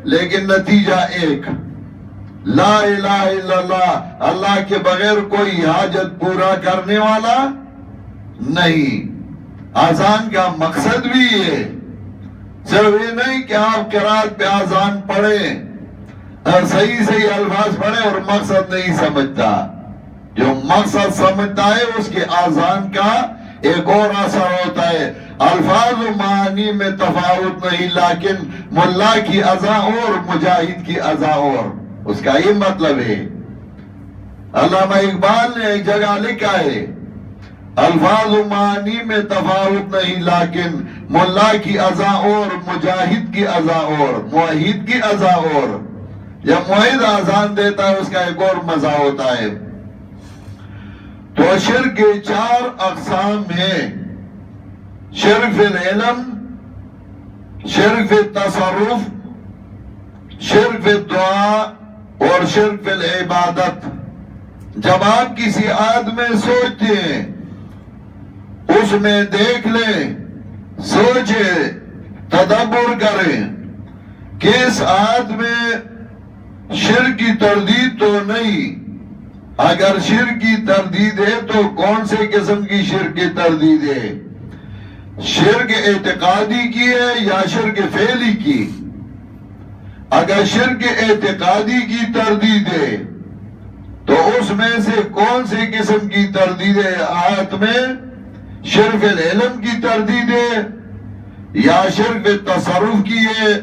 لیکن نتیجہ ایک، لا الہ الا اللہ، اللہ کے بغیر کوئی حاجت پورا کرنے والا نہیں۔ اذان کا مقصد بھی ہے، صرف یہ نہیں کہ آپ قرات پہ اذان پڑھیں اور صحیح الفاظ پڑھیں اور مقصد نہیں سمجھتا۔ جو مقصد سمجھتا ہے اس کے اذان کا ایک اور اثر ہوتا ہے۔ الفاظ و معانی میں تفاوت نہیں، لیکن ملا کی اذان اور مجاہد کی اذان اور، اس کا یہ مطلب ہے۔ علامہ اقبال نے ایک جگہ لکھا ہے، الفاظ و معانی میں تفاوت نہیں، لیکن ملا کی اذان اور مجاہد کی اذان اور، موحد کی اذان اور۔ جب موحد اذان دیتا ہے اس کا ایک اور مزہ ہوتا ہے۔ تو شرک کے 4 اقسام ہیں، شرک فی العلم، شرک فی التصرف، شرک فی الدعا اور شرک فی العبادت۔ جب آپ کسی آیت میں سوچتے ہیں، اس میں دیکھ لیں، سوچیں، تدبر کریں کہ اس آیت میں شرک کی تردید تو نہیں، اگر شرک کی تردید ہے تو کون سے قسم کی شرک کی تردید ہے؟ شرک اعتقادی کی ہے یا شرک فعلی کی؟ اگر شرک اعتقادی کی تردید ہے تو اس میں سے کون سی قسم کی تردید ہے؟ آیت میں شرک العلم کی تردید ہے یا شرک تصرف کی ہے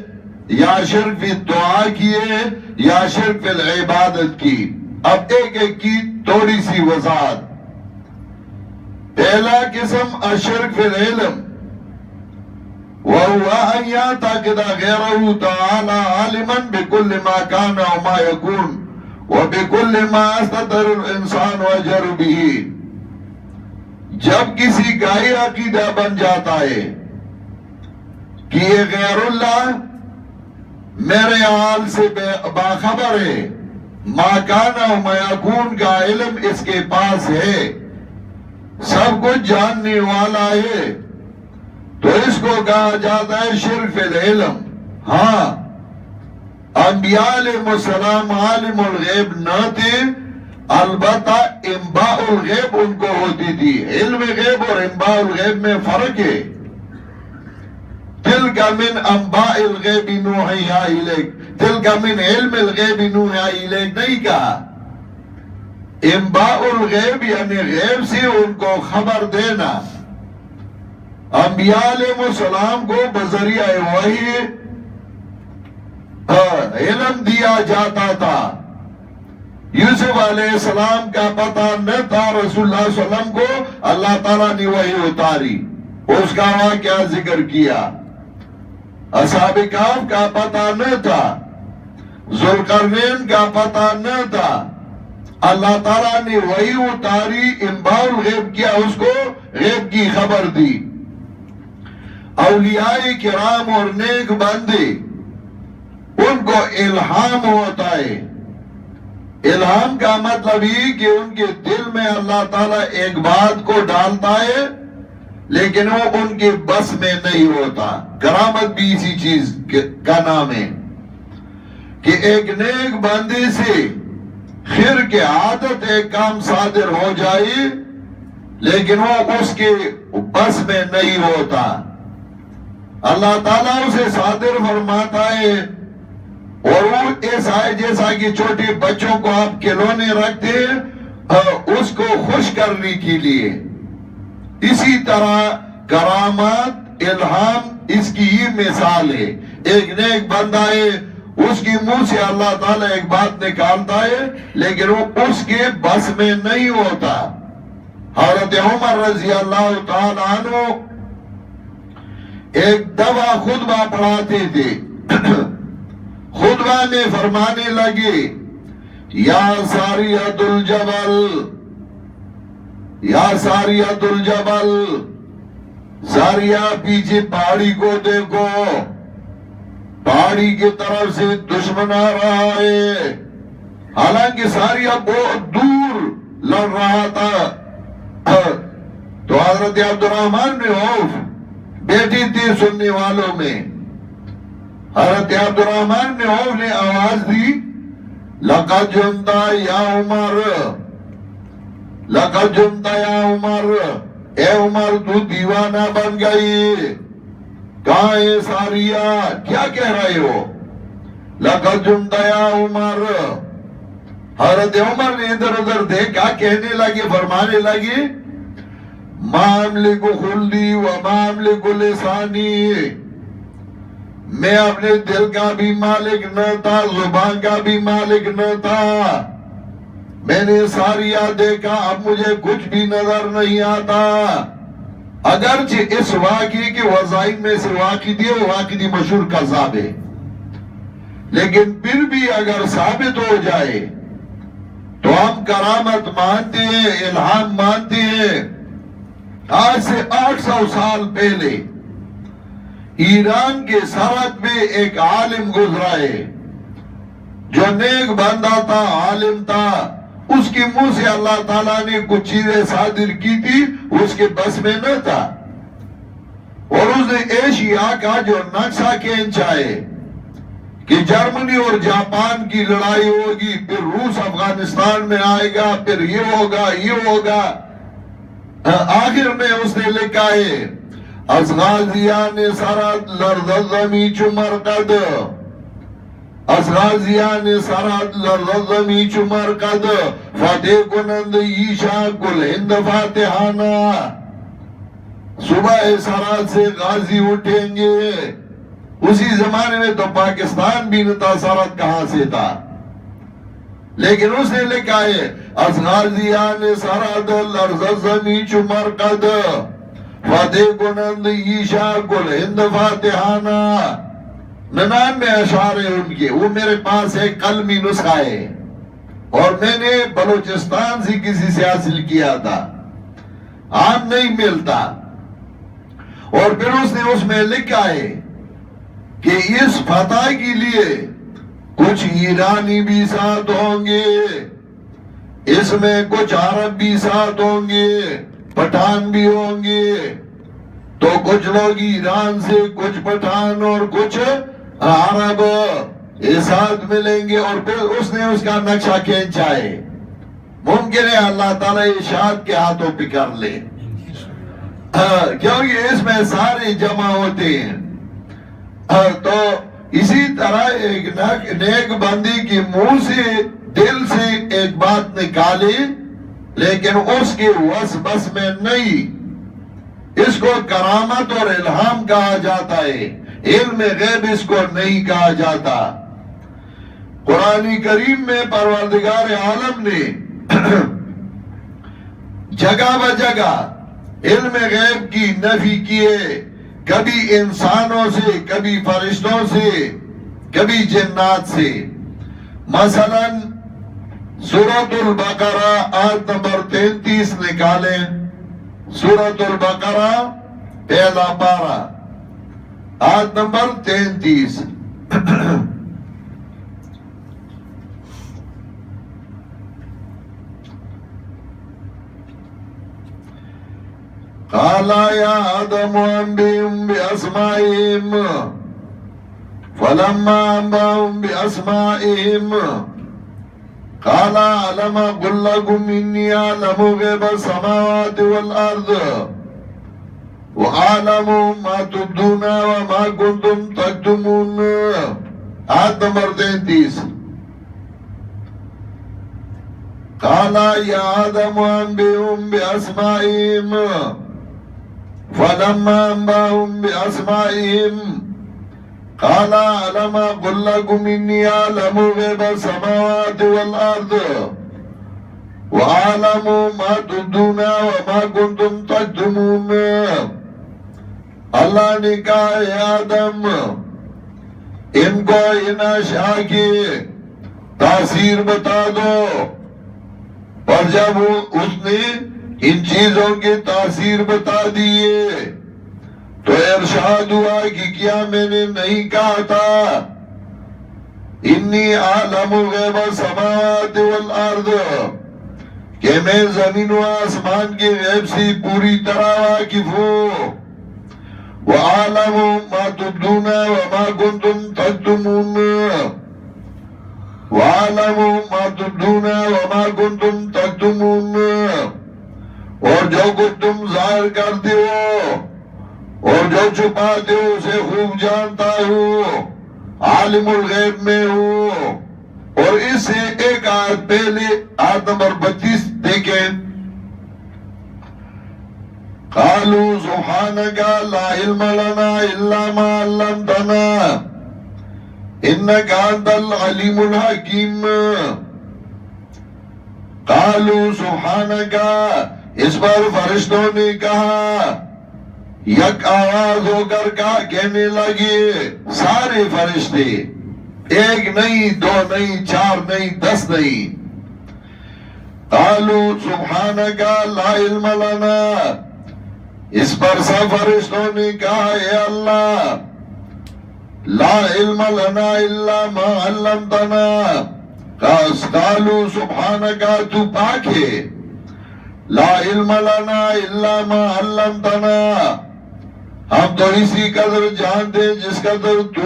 یا شرک دعا کی ہے یا شرک العبادت کی؟ اب ایک ایک کی تھوڑی سی وضاحت۔ پہلا قسم الشرک فی العلم، وَهُوَ أَن يَعْتَقِدَ غَيْرَهُ تَعَالَى عَالِمًا بِكُلِّ مَا كَانَ وَمَا يَكُونُ وَبِكُلِّ مَا يَسْتَتِرُ الْإِنسَانُ وَيَجْهَرُ بِهِ۔ جب کسی کا یہ عقیدہ بن جاتا ہے کہ یہ غیر اللہ میرے حال سے باخبر ہے، ما کانا و ما یکون کا علم اس کے پاس ہے، سب کچھ جاننے والا ہے، تو اس کو کہا جاتا ہے شرک فی العلم۔ ہاں، انبیاء علیہ السلام عالم الغیب نہ تھے، البتہ انباء الغیب ان کو ہوتی تھی۔ علم غیب اور انباء الغیب میں فرق ہے۔ تلک من انباء الغیب نوحیہا الیک، تلک من علم الغیب نوحیہا الیک نہیں کہا۔ انباء الغیب یعنی غیب سے ان کو خبر دینا۔ انبیاء علیہ السلام کو بذریعہ وحی علم دیا جاتا تھا۔ یوسف علیہ السلام کا پتہ نہ تھا، رسول اللہ صلی اللہ علیہ وسلم کو اللہ تعالیٰ نے وحی اتاری، اس کا واقعہ ذکر کیا۔ اصحاب کہف کا پتہ نہ تھا، ذوالقرنین کا پتہ نہ تھا، اللہ تعالیٰ نے وحی اتاری، انباء الغیب کیا، اس کو غیب کی خبر دی۔ اولیاء کرام اور نیک بندے ان کو الہام ہوتا ہے۔ الہام کا مطلب یہ کہ ان کے دل میں اللہ تعالیٰ ایک بات کو ڈالتا ہے لیکن وہ ان کے بس میں نہیں ہوتا۔ کرامت بھی اسی چیز کا نام ہے کہ ایک نیک بندے سے خیر کے عادت ایک کام صادر ہو جائے لیکن وہ اس کے بس میں نہیں ہوتا، اللہ تعالیٰ اسے صادر فرماتا ہے، اور وہ ایسا ہے جیسا کہ چھوٹے بچوں کو آپ کھلونے رکھتے ہیں اس کو خوش کرنے کے لیے، اسی طرح کرامات الہام اس کی یہ مثال ہے۔ ایک نیک بندہ ہے، اس کی منہ سے اللہ تعالیٰ ایک بات نکالتا ہے لیکن وہ اس کے بس میں نہیں ہوتا۔ حضرت عمر رضی اللہ تعالیٰ عنہ ایک دفعہ خطبہ پڑھاتے تھے، خطبہ میں فرمانے لگے، یا ساریۃ الجبل، یا ساریۃ الجبل، ساریہ پیچھے پہاڑی کو دیکھو، پہاڑی کی طرف سے دشمن آ رہا ہے، حالانکہ ساریہ بہت دور لڑ رہا تھا۔ تو حضرت عبد الرحمن بن عوف بیٹھی تھی سننے والوں میں، حضرت عبدالرحمن نے عوف نے آواز دی لقد جنتا یا عمر، لقد جنتا یا عمر، اے عمر تو دیوانہ بن گئی، کہاں ہے ساریہ، کیا کہہ رہے ہو؟ لقد جنتا یا عمر۔ حضرت عمر نے ادھر ادھر دیکھا، کہنے لگے، فرمانے لگے ما املک خلدی و ما املک لسانی، میں اپنے دل کا بھی مالک نہ تھا، زبان کا بھی مالک نہ تھا، میں نے ساریہ دیکھا، اب مجھے کچھ بھی نظر نہیں آتا۔ اگرچہ اس واقعے کے وظائف میں سے واقعی مشہور قذاب ہے، لیکن پھر بھی اگر ثابت ہو جائے تو ہم کرامت مانتے ہیں، الہام مانتے ہیں۔ آج سے 800 سال پہلے ایران کے سرحد میں ایک عالم گزرا ہے جو نیک بندہ تھا، عالم تھا، اس کے منہ سے اللہ تعالیٰ نے کچھ چیزیں صادر کی تھی، اس کے بس میں نہ تھا، اور اس نے ایشیا کا جو نقشہ کھینچا ہے کہ جرمنی اور جاپان کی لڑائی ہوگی، پھر روس افغانستان میں آئے گا، پھر یہ ہوگا یہ ہوگا، آخر میں اس نے لکھا ہے از غازیان سرحد لرزد زمین چو مرقد، از غازیان سرحد لرزد زمین چو مرقد، فتح کنند ایشا کل ہند فاتحانا۔ صبح سرحد سے غازی اٹھیں گے، اسی زمانے میں تو پاکستان بھی نہ تھا، سرحد کہاں سے تھا، لیکن اس نے لکھا ہے از غازیان سرحد لرزد زمین چو مرقد، فتح کنند ایشا کل ہند فاتحانا۔ 99 اشعار ہیں ان کے، وہ میرے پاس ایک قلمی نسخہ ہے، اور میں نے بلوچستان سے کسی سے حاصل کیا تھا، عام نہیں ملتا۔ اور پھر اس نے اس میں لکھا ہے کہ اس فتح کے لیے کچھ ایرانی بھی ساتھ ہوں گے، اس میں کچھ عرب بھی ساتھ ہوں گے، پٹھان بھی ہوں گے، تو کچھ لوگ ایران سے، کچھ پٹھان اور کچھ عرب یہ ساتھ ملیں گے۔ اور پھر اس نے اس کا نقشہ کھینچا ہے، ممکن ہے اللہ تعالیٰ ارشاد کے ہاتھوں پہ کر لے، کیونکہ اس میں سارے جمع ہوتے ہیں۔ تو اسی طرح ایک نیک بندی کی منہ سے، دل سے ایک بات نکالے، لیکن اس کے وس بس میں نہیں، اس کو کرامت اور الہام کہا جاتا ہے، علم غیب اس کو نہیں کہا جاتا۔ قرآن کریم میں پروردگار عالم نے جگہ بجگہ علم غیب کی نفی کیے، کبھی انسانوں سے، کبھی فرشتوں سے، کبھی جنات سے۔ مثلا سورۃ البقرہ آیت نمبر 33 نکالیں، سورۃ البقرہ پہلا پارہ آیت نمبر 33۔ قال يا آدم أنبئهم بأسمائهم فلما أنبأهم بأسمائهم قال ألم أقل لكم إني أعلم غيب السماوات والأرض وأعلم ما تبدون وما كنتم تكتمون۔ آیت نمبر 33۔ قال يا آدم أنبئهم بأسمائهم فلما أنبأهم بأسمائهم قال ألم أقل لكم إني أعلم غيب السماوات والأرض وأعلم ما تبدون وما كنتم تكتمون۔ اللہ نے کہا اے آدم ان کو ان اشیاء کی تاثیر بتا دو، اور جب اس نے ان چیزوں کی تاثیر بتا دیے تو ارشاد ہوا کہ کیا میں نے نہیں کہا تھا انی عالم غیب السماوات والارض، کہ میں زمین و آسمان کے غیب سے پوری طرح واقف ہوں۔ وَأَعْلَمُ مَا تُبْدُونَ وَمَا كُنْتُمْ تَكْتُمُونَ وَأَعْلَمُ مَا تُبْدُونَ وَمَا كُنْتُمْ تَكْتُمُونَ اور جو کچھ تم ظاہر کرتے ہو اور جو چھپاتے ہو اسے خوب جانتا ہوں، عالم الغیب میں ہوں۔ اور اس سے ایک آیت پہلے آیت نمبر 32 دیکھیں، قالوا سبحانك لا علم لنا الا ما علمتنا انك انت العليم الحكيم۔ قالوا سبحانك، اس پر فرشتوں نے کہا، یک آواز ہو کر کہنے لگے، سارے فرشتے، ایک نہیں، دو نہیں، چار نہیں، 10 نہیں۔ قالوا سبحانك لا علم لنا، اس پر سب فرشتوں نے کہا، اے اللہ، لا علم لنا الا ما علمتنا۔ قالوا سبحانك، تو پاک ہے، لا علم لنا الا ما علمتنا، ہم تو اسی قدر جانتے جس قدر تو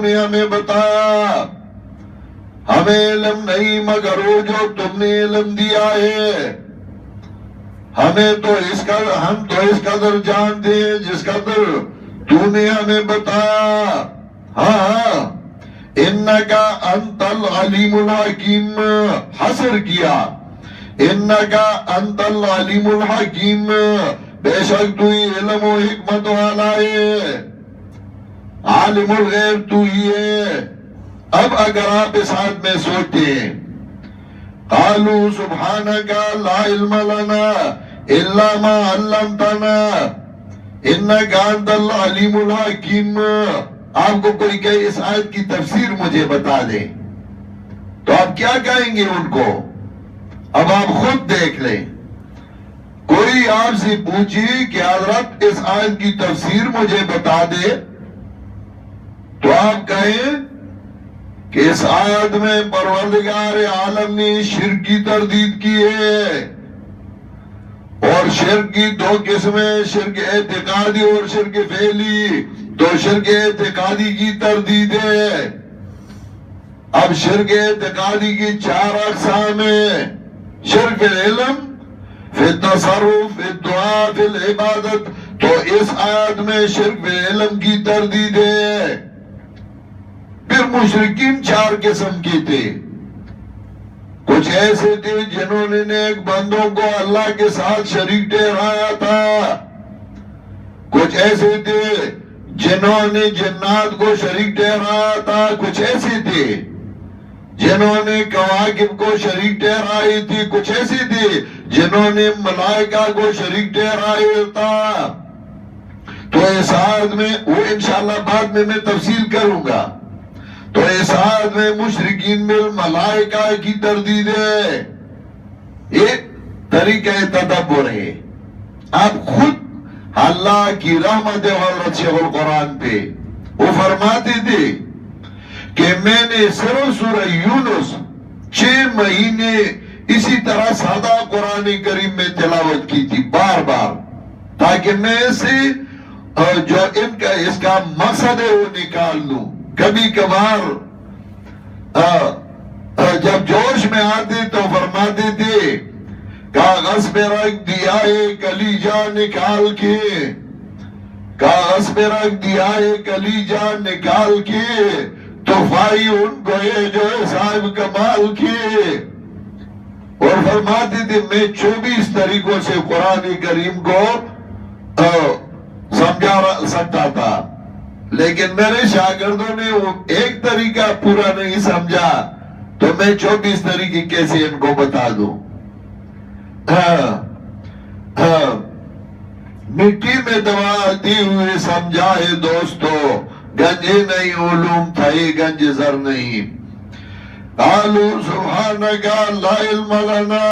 نے ہمیں بتایا، ہمیں علم نہیں مگر وہ جو تم نے علم دیا ہے، ہم تو اس قدر جانتے ہیں جس قدر تو نے ہمیں بتایا۔ ہاں، انکا انت العلیم الحکیم، حصر کیا، انکا انت العلیم الحکیم، بے شک تو ہی علم و حکمت والا ہے، عالم الغیب تو ہی ہے۔ اب اگر آپ اس آیت میں سوچتے ہیں، قالوا سبحانك لا علم لنا الا ما علمتنا انك انت العلیم الحکیم، آپ کو کوئی کہے اس آیت کی تفسیر مجھے بتا دے تو آپ کیا کہیں گے ان کو؟ اب آپ خود دیکھ لیں، کوئی آپ سے پوچھے کہ حضرت اس آیت کی تفسیر مجھے بتا دے تو آپ کہیں کہ اس آیت میں پروردگار عالم نے شرک کی تردید کی ہے، اور شرک کی 2 قسمیں، شرک اعتقادی اور شرک فعلی، تو شرک اعتقادی کی تردید ہے۔ اب شرک اعتقادی کی 4 اقسام ہیں، شرک فی العلم، فی التصرف، فی الدعا، فی العبادت، تو اس آیت میں شرک فی العلم کی تردید ہے۔ پھر مشرکین 4 قسم کے تھے، کچھ ایسے تھے جنہوں نے نیک بندوں کو اللہ کے ساتھ شریک ٹھہرایا تھا، کچھ ایسے تھے جنہوں نے جنات کو شریک ٹھہرایا تھا، کچھ ایسے تھے جنہوں نے کواکب کو شریک ٹھہرائی تھی، کچھ ایسے تھے جنہوں نے ملائکہ کو شریک ٹھہرایا تھا۔ تو اس آیت میں وہ انشاءاللہ بعد میں تفصیل کروں گا، تو اس آیت میں مشرکین بالملائکہ کی تردید ہے، یہ طریقہ تدبر ہے۔ آپ خود اللہ کی رحمت حضرت شیخ القرآن پہ وہ فرماتے تھے کہ میں نے صرف سورہ یونس 6 مہینے اسی طرح سادہ قرآن کریم میں تلاوت کی تھی بار بار، تاکہ میں سے جو اس کا مقصد ہے وہ نکال لوں۔ کبھی کبھار جب جوش میں آتے تو فرماتے تھے، کاغذ پہ رکھ دیا ہے کلیجہ نکال کے، کاغذ پہ رکھ دیا ہے کلیجہ نکال کے، تحفائی ان کو ہے جو ہے صاحب کمال کے۔ اور فرماتے تھے میں 24 طریقوں سے قرآن کریم کو سمجھا سکتا تھا، لیکن میرے شاگردوں نے وہ ایک طریقہ پورا نہیں سمجھا، تو میں 24 طریقے کیسے ان کو بتا دوں؟ مٹی میں دباتے ہوئے سمجھا ہے دوستو، گنجے نہیں علوم تھا یہ گنج زر نہیں۔ قالوا سبحانك لا علم لنا